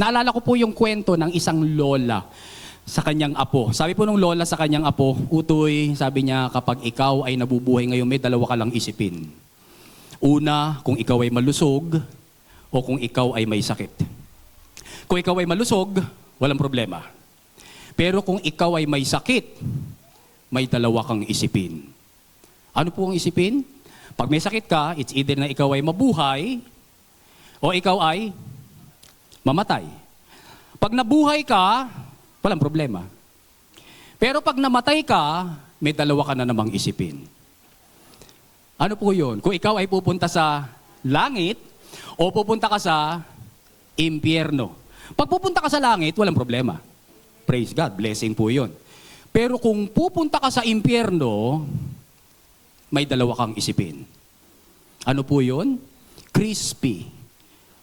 Naalala ko po yung kwento ng isang lola sa kanyang apo. Sabi po nung lola sa kanyang apo, Utoy, sabi niya, kapag ikaw ay nabubuhay ngayon, may dalawa ka lang isipin. Una, kung ikaw ay malusog o kung ikaw ay may sakit. Kung ikaw ay malusog, walang problema. Pero kung ikaw ay may sakit, may dalawa kang isipin. Ano po ang isipin? Pag may sakit ka, it's either na ikaw ay mabuhay o ikaw ay mamatay. Pag nabuhay ka, walang problema. Pero pag namatay ka, may dalawa ka na namang isipin. Ano po yun? Kung ikaw ay pupunta sa langit o pupunta ka sa impyerno. Pag pupunta ka sa langit, walang problema. Praise God, blessing po yun. Pero kung pupunta ka sa impyerno, may dalawa kang isipin. Ano po yun? Crispy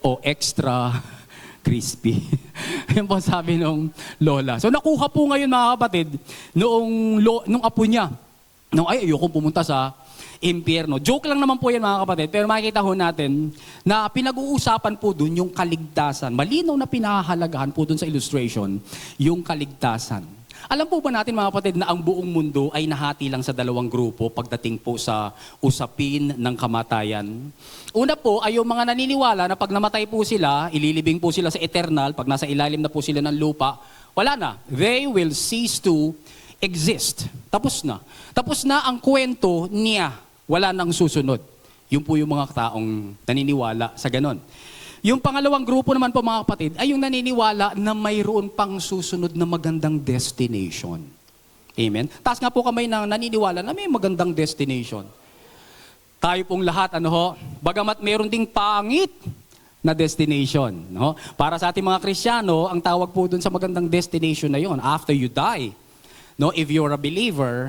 o extra crispy. Yan po sabi nung lola. So nakuha po ngayon mga kapatid, nung apo niya, ayokong pumunta sa impyerno. Joke lang naman po yan mga kapatid, pero makikita ho natin na pinag-uusapan po dun yung kaligtasan. Malinaw na pinahahalagahan po dun sa illustration, yung kaligtasan. Alam po ba natin mga kapatid na ang buong mundo ay nahati lang sa dalawang grupo pagdating po sa usapin ng kamatayan? Una po ay yung mga naniniwala na pag namatay po sila, ililibing po sila sa eternal, pag nasa ilalim na po sila ng lupa, wala na. They will cease to exist. Tapos na. Tapos na ang kwento niya. Wala nang susunod. Yun po yung mga taong naniniwala sa ganon. Yung pangalawang grupo naman po mga kapatid ay yung naniniwala na mayroon pang susunod na magandang destination. Amen? Taas nga po kamay na naniniwala na may magandang destination. Tayo pong lahat, bagamat mayroon ding pangit na destination. No? Para sa ating mga Kristiyano, ang tawag po dun sa magandang destination na yon, after you die. No, if you're a believer,